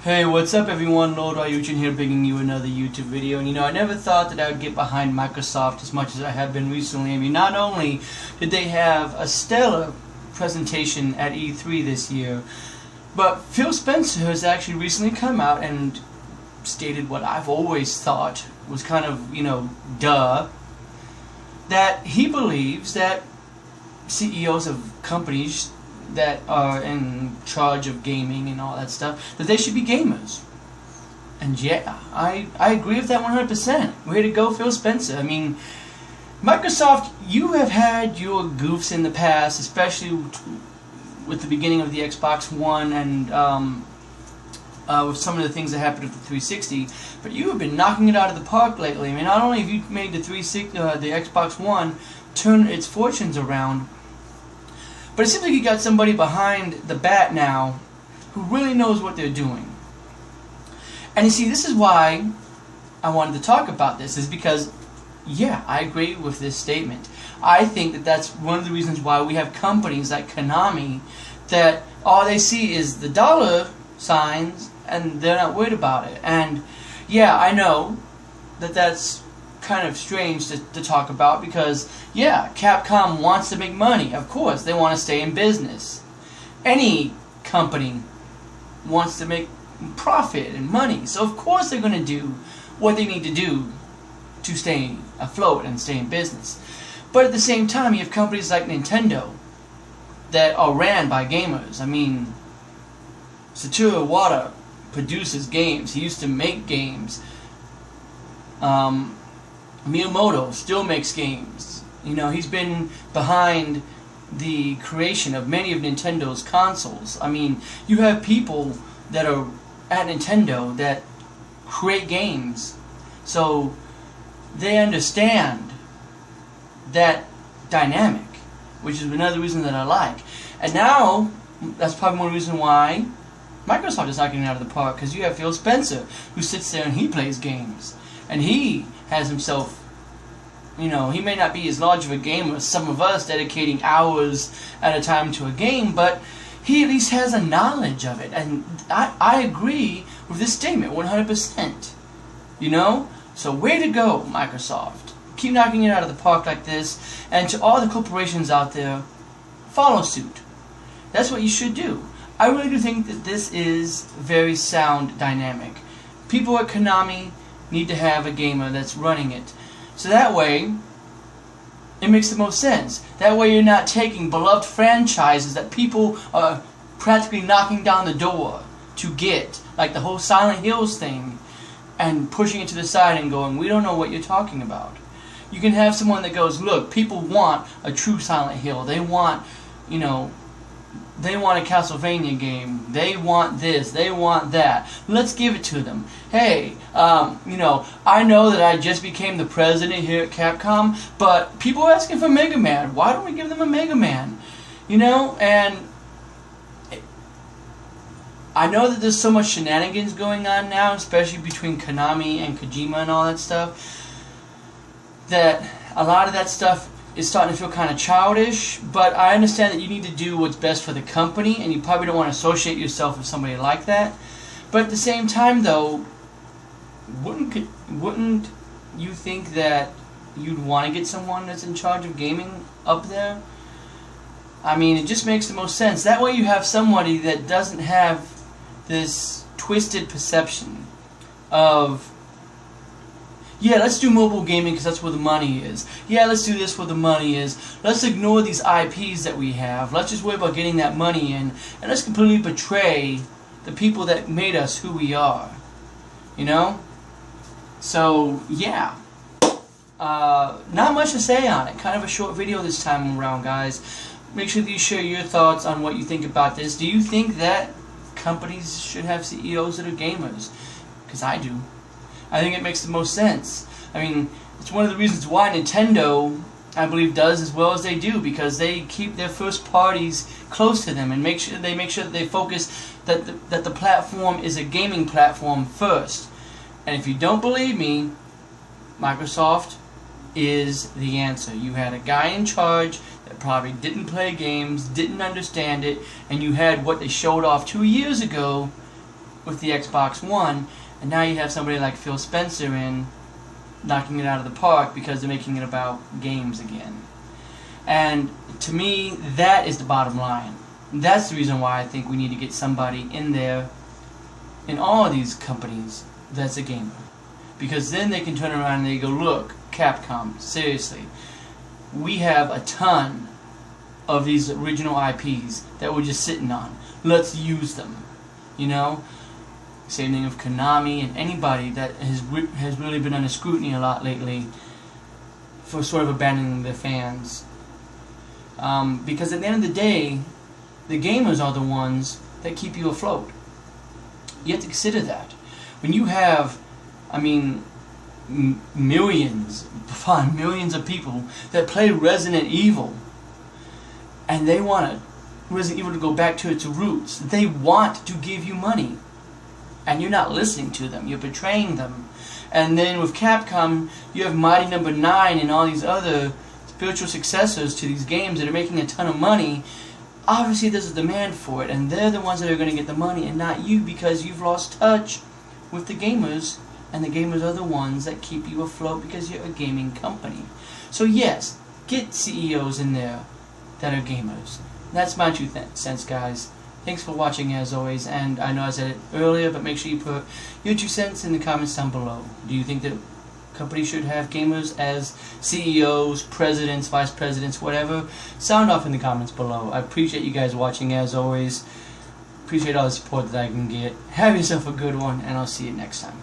Hey, what's up everyone? Lord Ryujin here bringing you another YouTube video. And I never thought that I would get behind Microsoft as much as I have been recently. I mean, not only did they have a stellar presentation at E3 this year, but Phil Spencer has actually recently come out and stated what I've always thought was kind of, duh, that he believes that CEOs of companies that are in charge of gaming and all that stuff, that they should be gamers. And yeah, I agree with that 100%. Way to go, Phil Spencer. I mean, Microsoft, you have had your goofs in the past, especially with the beginning of the Xbox One and with some of the things that happened with the 360, but you have been knocking it out of the park lately. I mean, not only have you made the Xbox One turn its fortunes around, but it seems like you got somebody behind the bat now who really knows what they're doing. And you see, this is why I wanted to talk about this, is because, yeah, I agree with this statement. I think that that's one of the reasons why we have companies like Konami that all they see is the dollar signs and they're not worried about it. And yeah, I know that that's kind of strange to talk about because, yeah, Capcom wants to make money. Of course, they want to stay in business. Any company wants to make profit and money, so of course they're going to do what they need to do to stay afloat and stay in business. But at the same time, you have companies like Nintendo that are ran by gamers. I mean, Satoru Iwata produces games. He used to make games. Miyamoto still makes games. He's been behind the creation of many of Nintendo's consoles. I mean, you have people that are at Nintendo that create games, so they understand that dynamic, which is another reason that I like. And now, that's probably one reason why Microsoft is not getting out of the park, because you have Phil Spencer, who sits there and he plays games. And he has himself, he may not be as large of a gamer as some of us, dedicating hours at a time to a game, but he at least has a knowledge of it. And I agree with this statement 100%. So way to go, Microsoft. Keep knocking it out of the park like this. And to all the corporations out there, follow suit. That's what you should do. I really do think that this is very sound dynamic. People at Konami need to have a gamer that's running it. So that way, it makes the most sense. That way you're not taking beloved franchises that people are practically knocking down the door to get, like the whole Silent Hills thing, and pushing it to the side and going, we don't know what you're talking about. You can have someone that goes, look, people want a true Silent Hill. They want, they want a Castlevania game. They want this. They want that. Let's give it to them. Hey, I know that I just became the president here at Capcom, but people are asking for Mega Man. Why don't we give them a Mega Man? And I know that there's so much shenanigans going on now, especially between Konami and Kojima and all that stuff, that a lot of that stuff is starting to feel kind of childish, but I understand that you need to do what's best for the company, and you probably don't want to associate yourself with somebody like that. But at the same time, though, wouldn't you think that you'd want to get someone that's in charge of gaming up there? I mean, it just makes the most sense. That way you have somebody that doesn't have this twisted perception of, yeah, let's do mobile gaming because that's where the money is. Yeah, let's do this where the money is. Let's ignore these IPs that we have. Let's just worry about getting that money in. And let's completely betray the people that made us who we are. So, yeah. Not much to say on it. Kind of a short video this time around, guys. Make sure that you share your thoughts on what you think about this. Do you think that companies should have CEOs that are gamers? Because I do. I think it makes the most sense. I mean, it's one of the reasons why Nintendo, I believe, does as well as they do, because they keep their first parties close to them and make sure that they focus that the platform is a gaming platform first. And if you don't believe me, Microsoft is the answer. You had a guy in charge that probably didn't play games, didn't understand it, and you had what they showed off 2 years ago with the Xbox One, and now you have somebody like Phil Spencer in knocking it out of the park because they're making it about games again. And to me, that is the bottom line. That's the reason why I think we need to get somebody in there in all of these companies that's a gamer. Because then they can turn around and they go, look, Capcom, seriously, we have a ton of these original IPs that we're just sitting on. Let's use them. You know? Same thing with Konami and anybody that has really been under scrutiny a lot lately for sort of abandoning their fans. Because at the end of the day, the gamers are the ones that keep you afloat. You have to consider that. When you have, I mean, millions upon millions of people that play Resident Evil, and they want Resident Evil to go back to its roots, they want to give you money, and you're not listening to them, you're betraying them. And then with Capcom, you have Mighty Number 9 and all these other spiritual successors to these games that are making a ton of money. Obviously there's a demand for it, and they're the ones that are going to get the money and not you, because you've lost touch with the gamers, and the gamers are the ones that keep you afloat because you're a gaming company. So yes, get CEOs in there that are gamers. That's my 2 cents, guys. Thanks for watching as always, and I know I said it earlier, but make sure you put your 2 cents in the comments down below. Do you think that companies should have gamers as CEOs, presidents, vice presidents, whatever? Sound off in the comments below. I appreciate you guys watching as always. Appreciate all the support that I can get. Have yourself a good one, and I'll see you next time.